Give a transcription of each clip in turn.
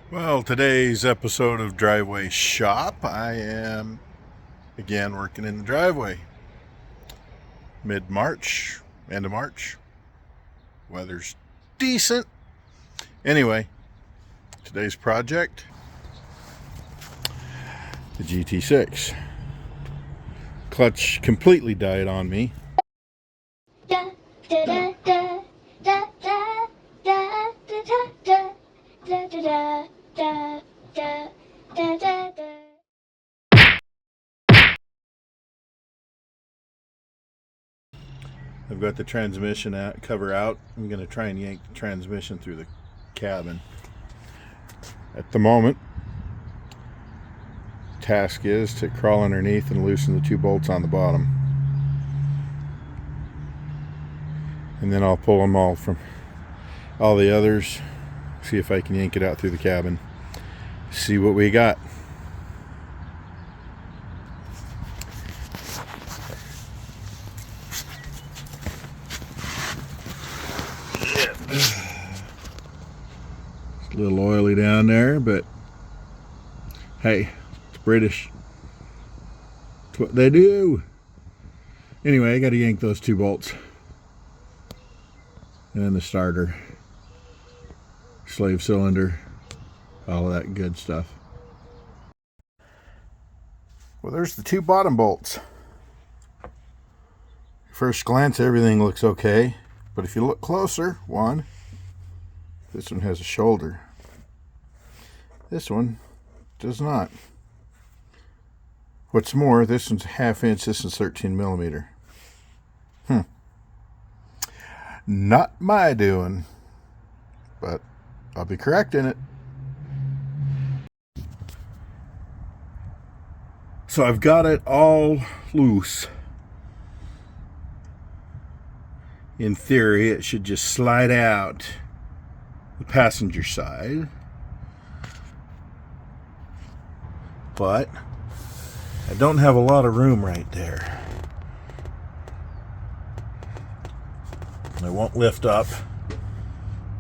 Well, today's episode of Driveway Shop, I am again working in the driveway. Mid-March, end of March. Weather's decent. Anyway, today's project, the GT6. Clutch completely died on me. Da da da da da da da da da da da da da da da da da. I've got the transmission cover out. I'm going to try and yank the transmission through the cabin. At the moment, task is to crawl underneath and loosen the two bolts on the bottom. And then I'll pull them all from all the others, see if I can yank it out through the cabin, see what we got. It's a little oily down there, but hey, it's British. It's what they do. Anyway, I got to yank those two bolts. And then the starter, slave cylinder, all of that good stuff. Well, there's the two bottom bolts. First glance, everything looks okay. But if you look closer, this one has a shoulder. This one does not. What's more, this one's a 1/2 inch, this one's 13 millimeter. Not my doing, but I'll be correcting it. So I've got it all loose. In theory, it should just slide out the passenger side. But I don't have a lot of room right there. It won't lift up.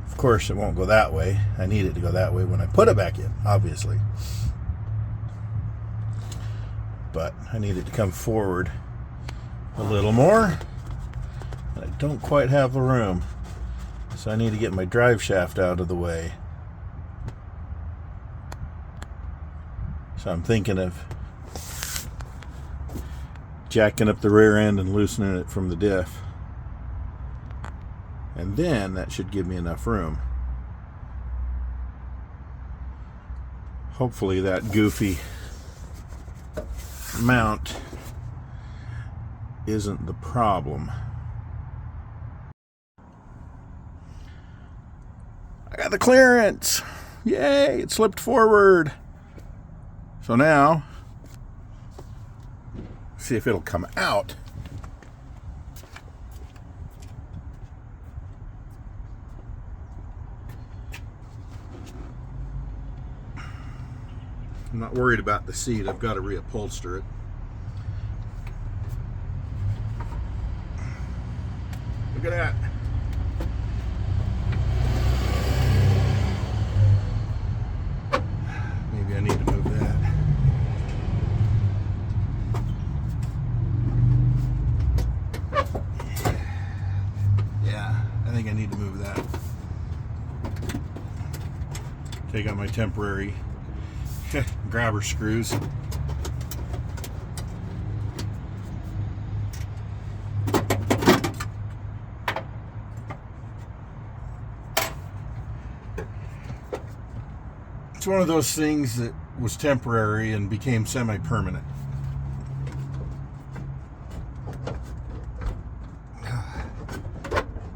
Of course, it won't go that way. I need it to go that way when I put it back in, obviously. But I need it to come forward a little more. And I don't quite have the room. So I need to get my drive shaft out of the way. So I'm thinking of jacking up the rear end and loosening it from the diff. And then that should give me enough room. Hopefully that goofy mount isn't the problem. I got the clearance! Yay! It slipped forward. So now, see if it'll come out. I'm not worried about the seat. I've got to reupholster it. Look at that. Maybe I need to move that. Yeah, I think I need to move that. Take out my temporary grabber screws. It's one of those things that was temporary and became semi-permanent.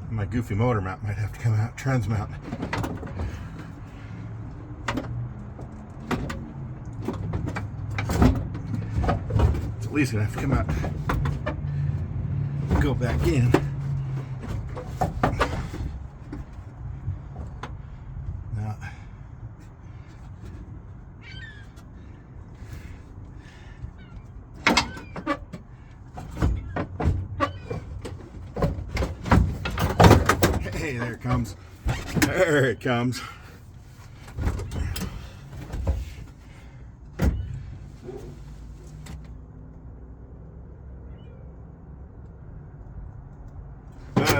My goofy motor mount might have to come out, transmount. At least gonna have to come out, go back in. Now, hey, there it comes. There it comes.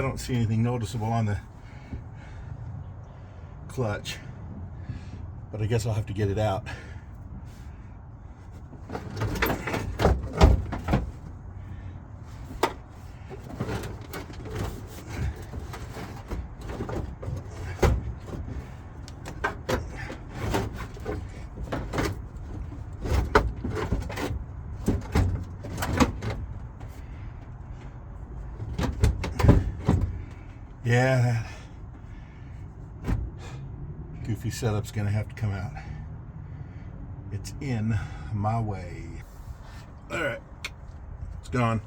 I don't see anything noticeable on the clutch, but I guess I'll have to get it out. Yeah, that goofy setup's gonna have to come out. It's in my way. All right, it's gone.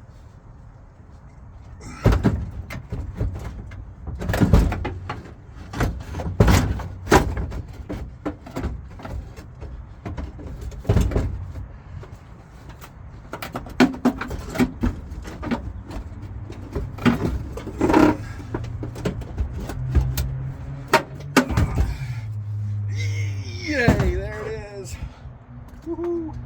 Yay, there it is. Woohoo.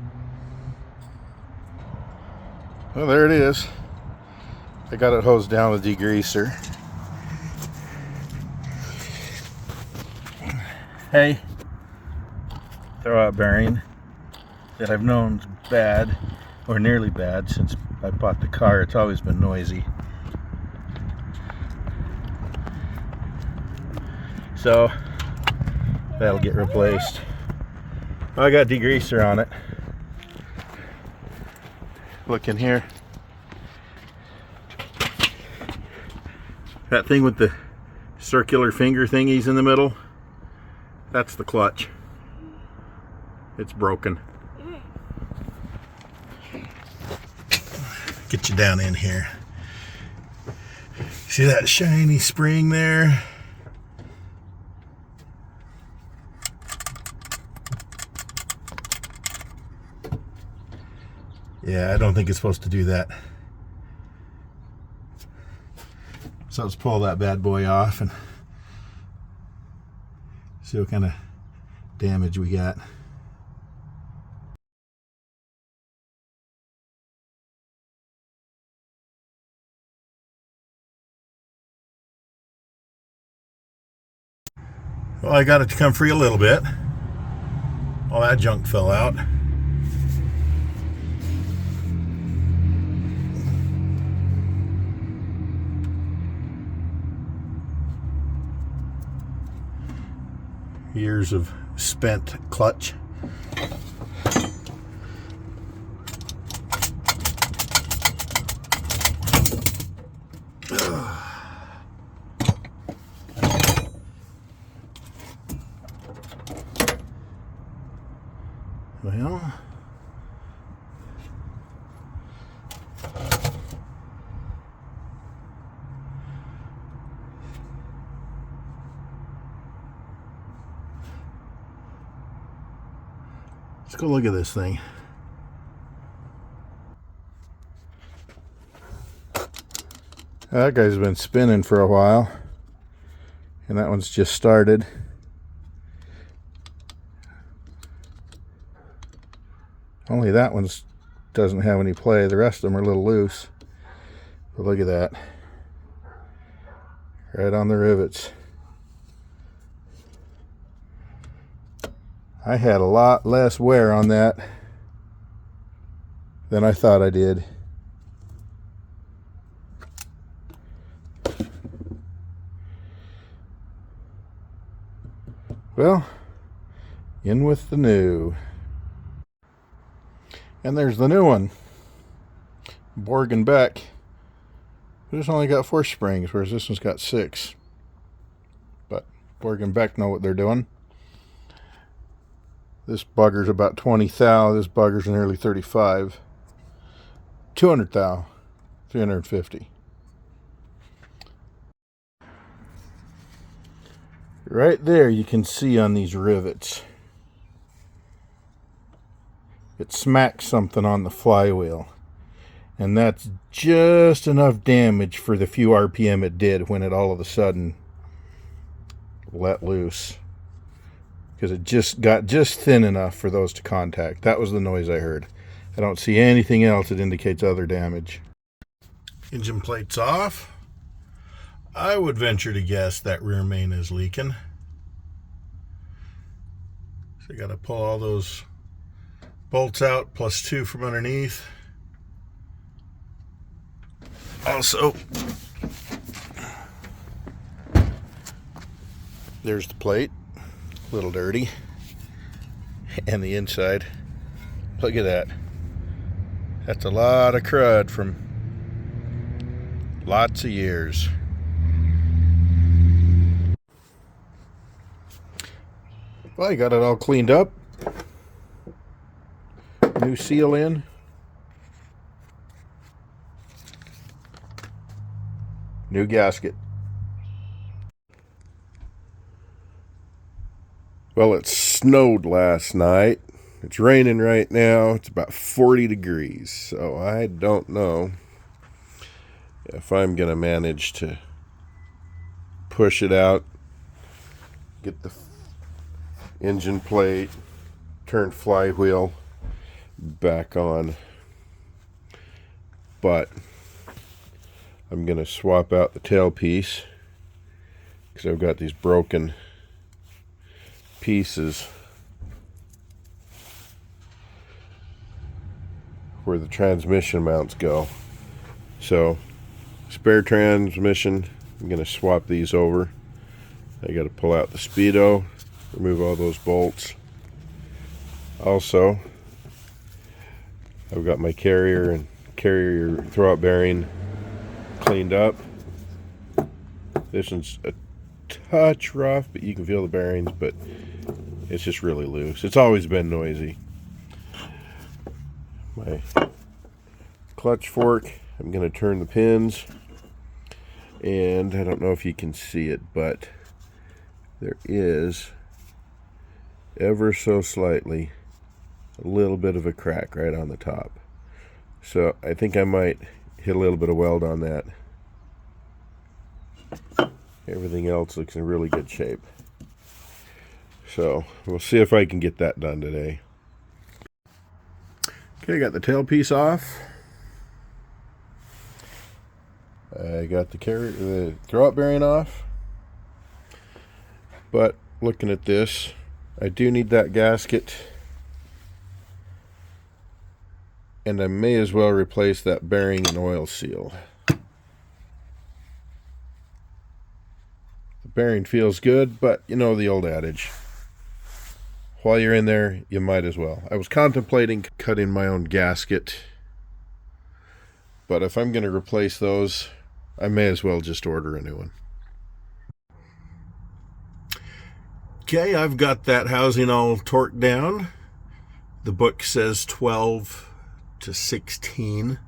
Well, there it is. I got it hosed down with degreaser. Hey, throwout bearing that I've known is bad, or nearly bad, since I bought the car. It's always been noisy. So that'll get replaced. I got degreaser on it. Look in here. That thing with the circular finger thingies in the middle, that's the clutch. It's broken. Get you down in here. See that shiny spring there? Yeah, I don't think it's supposed to do that. So let's pull that bad boy off and see what kind of damage we got. Well, I got it to come free a little bit. All that junk fell out. Years of spent clutch. Well, let's go look at this thing. That guy's been spinning for a while, and that one's just started. Only that one doesn't have any play. The rest of them are a little loose. But look at that. Right on the rivets. I had a lot less wear on that than I thought I did. Well, in with the new. And there's the new one. Borg and Beck. This only got 4 springs, whereas this one's got 6. But Borg and Beck know what they're doing. This bugger's about 20 thou. This bugger's nearly 35. 200 thou. 350. Right there you can see on these rivets. It smacked something on the flywheel. And that's just enough damage for the few RPM it did when it all of a sudden let loose. Because it just got just thin enough for those to contact. That was the noise I heard. I don't see anything else that indicates other damage. Engine plates off. I would venture to guess that rear main is leaking. So I got to pull all those bolts out, plus 2 from underneath. Also, there's the plate, a little dirty, and the inside. Look at that. That's a lot of crud from lots of years. Well, I got it all cleaned up. New seal in. New gasket. Well, it snowed last night. It's raining right now. It's about 40 degrees. So I don't know if I'm going to manage to push it out, get the engine plate, turn flywheel back on. But I'm going to swap out the tailpiece because I've got these broken pieces where the transmission mounts go. So, spare transmission, I'm going to swap these over. I got to pull out the speedo, remove all those bolts. Also, I've got my carrier and carrier throwout bearing cleaned up. This one's a touch rough, but you can feel the bearings, but it's just really loose. It's always been noisy. My clutch fork, I'm going to turn the pins, and I don't know if you can see it, but there is ever so slightly a little bit of a crack right on the top. So I think I might hit a little bit of weld on that. Everything else looks in really good shape. So we'll see if I can get that done today. Okay, I got the tailpiece off. I got the throwout bearing off. But looking at this, I do need that gasket. And I may as well replace that bearing and oil seal. The bearing feels good, but you know the old adage. While you're in there, you might as well. I was contemplating cutting my own gasket, but if I'm going to replace those, I may as well just order a new one. Okay, I've got that housing all torqued down. The book says 12 to 16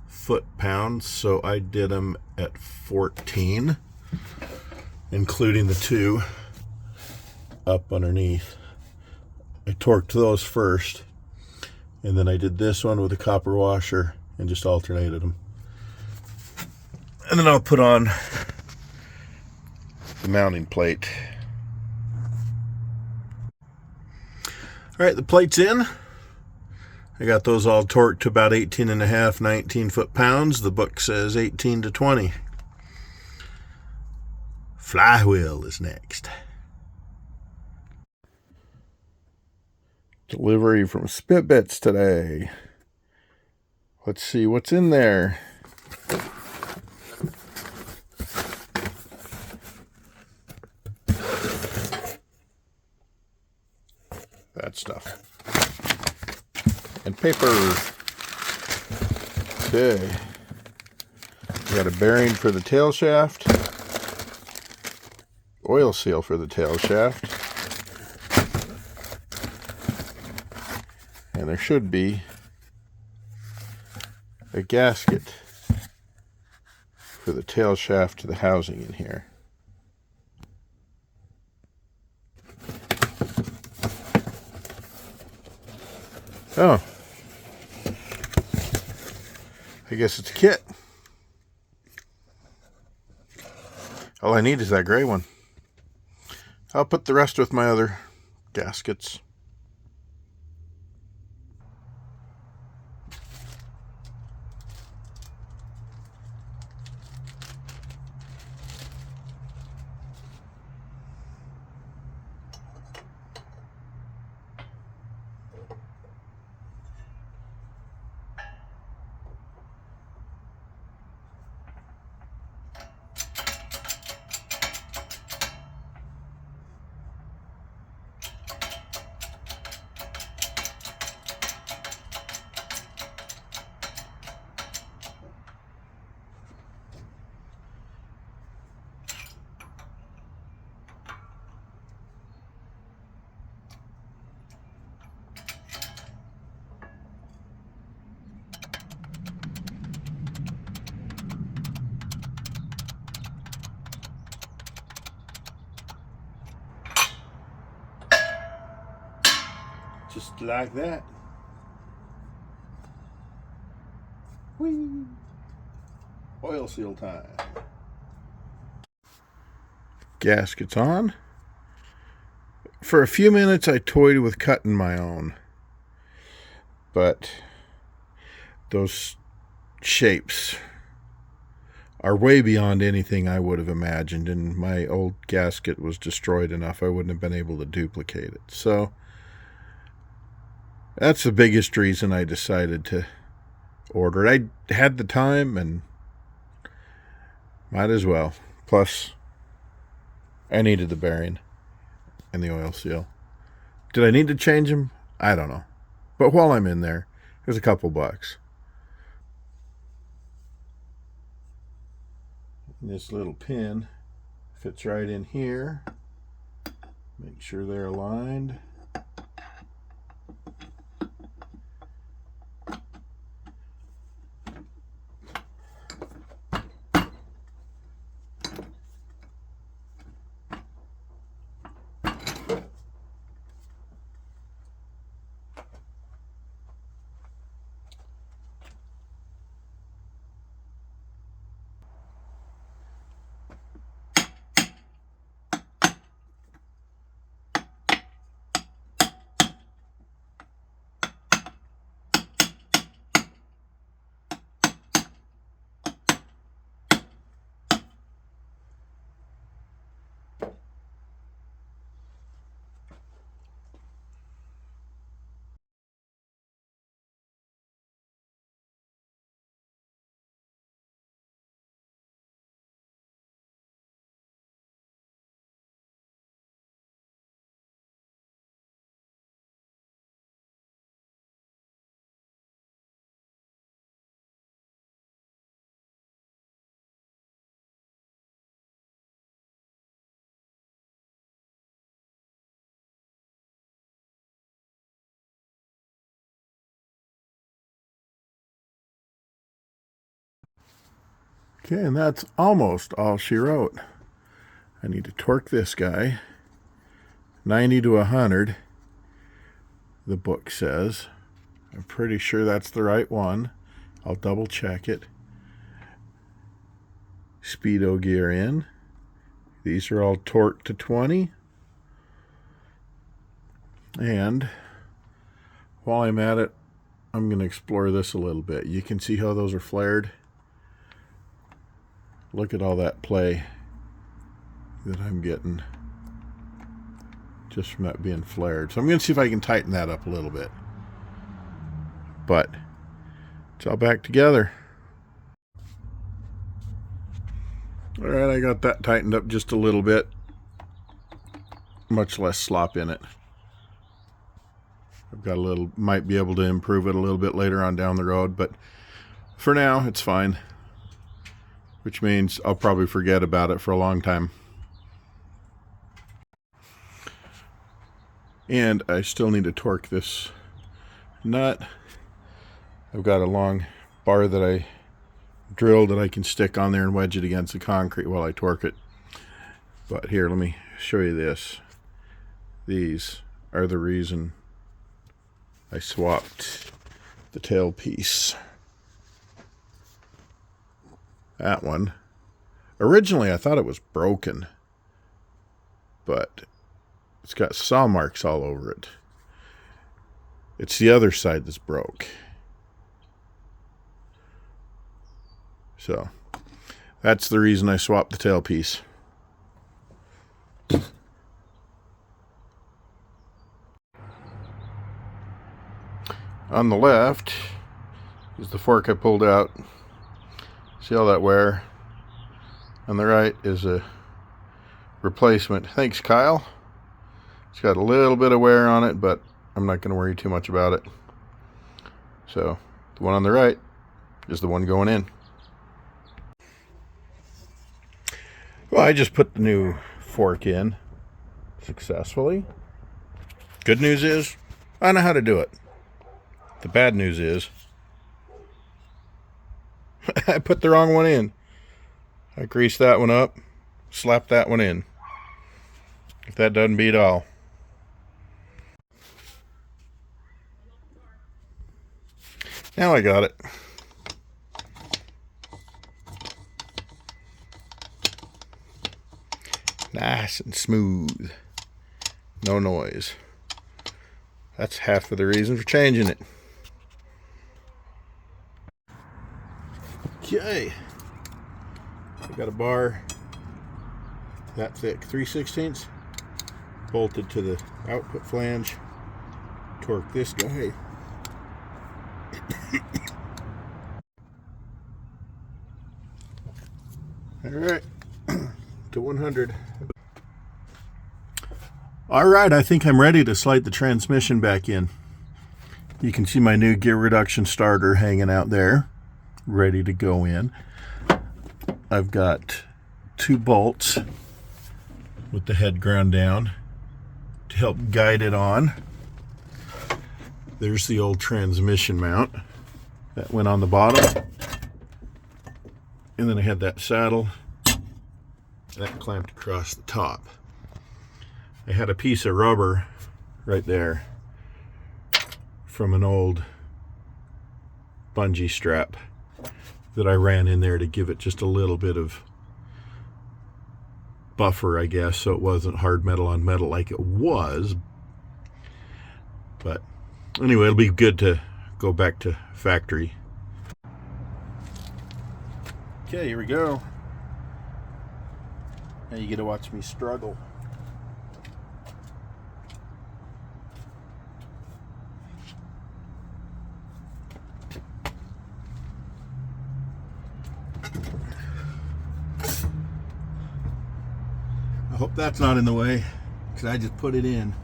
foot-pounds, so I did them at 14, including the 2 up underneath. I torqued those first, and then I did this one with a copper washer and just alternated them. And then I'll put on the mounting plate. All right, the plate's in. I got those all torqued to about 18 and a half, 19 foot-pounds. The book says 18 to 20. Flywheel is next. Delivery from Spitbits today. Let's see what's in there. That stuff. And paper. Okay. We got a bearing for the tail shaft. Oil seal for the tail shaft. And there should be a gasket for the tail shaft to the housing in here. Oh. I guess it's a kit. All I need is that gray one. I'll put the rest with my other gaskets. Just like that. Whee! Oil seal time. Gaskets on. For a few minutes I toyed with cutting my own, but those shapes are way beyond anything I would have imagined, and my old gasket was destroyed enough I wouldn't have been able to duplicate it. So that's the biggest reason I decided to order it. I had the time and might as well. Plus, I needed the bearing and the oil seal. Did I need to change them? I don't know. But while I'm in there, there's a couple bucks. This little pin fits right in here. Make sure they're aligned. Okay, and that's almost all she wrote. I need to torque this guy 90 to 100, the book says. I'm pretty sure that's the right one. I'll double check it. Speedo gear in. These are all torqued to 20. And while I'm at it, I'm going to explore this a little bit. You can see how those are flared. Look at all that play that I'm getting just from that being flared. So I'm going to see if I can tighten that up a little bit. But it's all back together. All right, I got that tightened up just a little bit. Much less slop in it. I've got a little, might be able to improve it a little bit later on down the road, but for now it's fine. Which means I'll probably forget about it for a long time. And I still need to torque this nut. I've got a long bar that I drilled that I can stick on there and wedge it against the concrete while I torque it. But here, let me show you this. These are the reason I swapped the tail piece. That one. Originally I thought it was broken, but it's got saw marks all over it. It's the other side that's broke. So that's the reason I swapped the tail piece. On the left is the fork I pulled out. See all that wear? On the right is a replacement. Thanks, Kyle. It's got a little bit of wear on it, but I'm not going to worry too much about it. So the one on the right is the one going in. Well, I just put the new fork in successfully. Good news is I know how to do it. The bad news is I put the wrong one in. I greased that one up, slapped that one in. If that doesn't beat all. Now I got it. Nice and smooth. No noise. That's half of the reason for changing it. Okay. I got a bar that thick, 3/16, bolted to the output flange. Torque this guy. Alright, to 100. Alright, I think I'm ready to slide the transmission back in. You can see my new gear reduction starter hanging out there, ready to go in. I've got 2 bolts with the head ground down to help guide it on. There's the old transmission mount that went on the bottom. And then I had that saddle that clamped across the top. I had a piece of rubber right there from an old bungee strap that I ran in there to give it just a little bit of buffer, I guess, so it wasn't hard metal on metal like it was. But anyway, it'll be good to go back to factory. Okay, here we go. Now you get to watch me struggle. I hope that's not in the way, because I just put it in.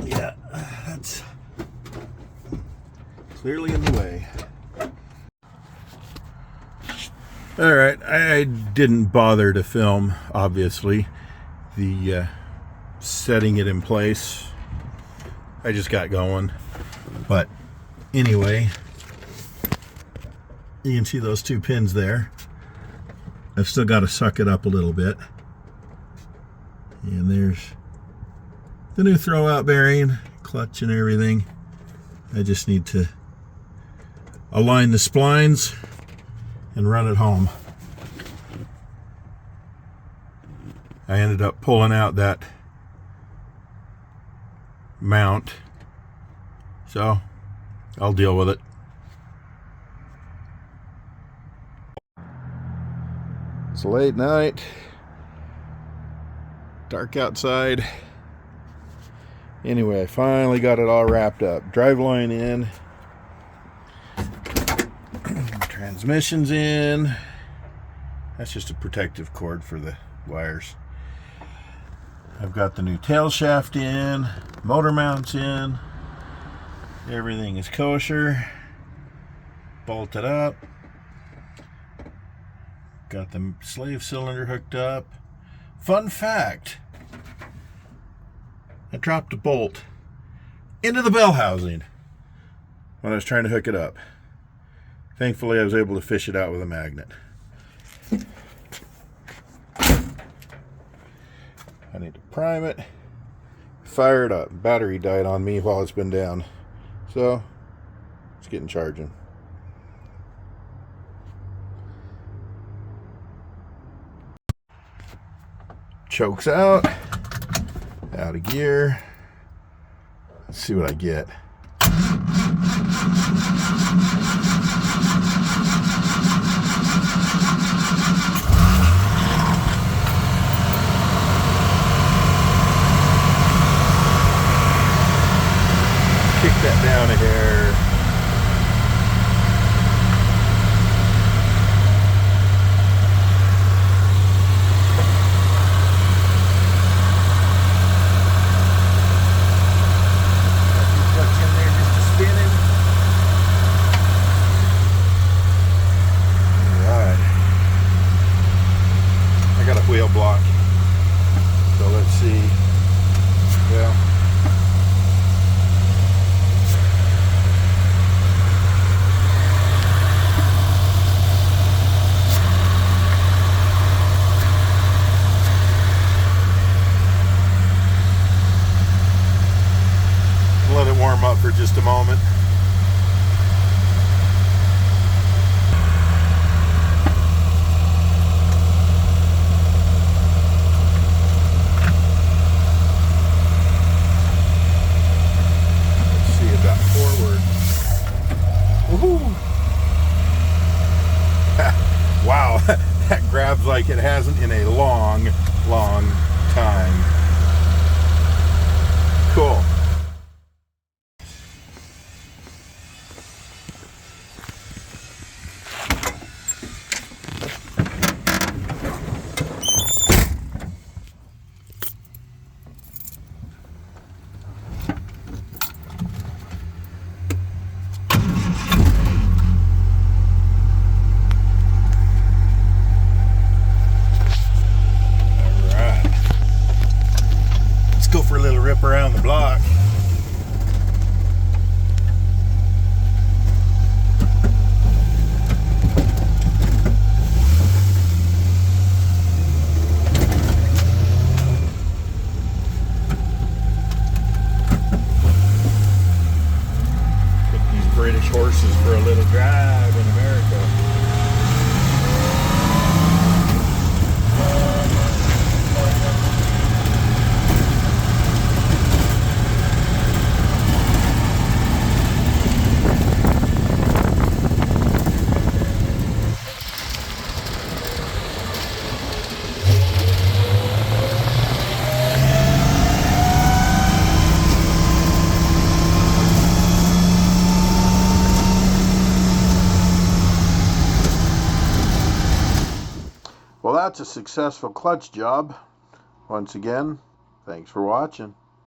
Yeah, that's clearly in the way. Alright, I didn't bother to film, obviously, the setting it in place. I just got going. But anyway, you can see those 2 pins there. I've still got to suck it up a little bit. And there's the new throwout bearing, clutch and everything. I just need to align the splines and run it home. I ended up pulling out that mount, so I'll deal with it. It's late night, dark outside. Anyway, I finally got it all wrapped up. Driveline in, transmission's in. That's just a protective cord for the wires. I've got the new tail shaft in, motor mounts in. Everything is kosher. Bolted up. Got the slave cylinder hooked up. Fun fact, I dropped a bolt into the bell housing when I was trying to hook it up. Thankfully, I was able to fish it out with a magnet. I need to prime it, fire it up. Battery died on me while it's been down, so it's getting charging. Chokes out of gear. Let's see what I get. Kick that down a hair. just a moment. Let's see about forward. Woohoo! Wow, that grabs like it hasn't in a long, long time. Cool. Go for a little rip around the block. Take these British horses for a little drive in America. Well, that's a successful clutch job. Once again, thanks for watching.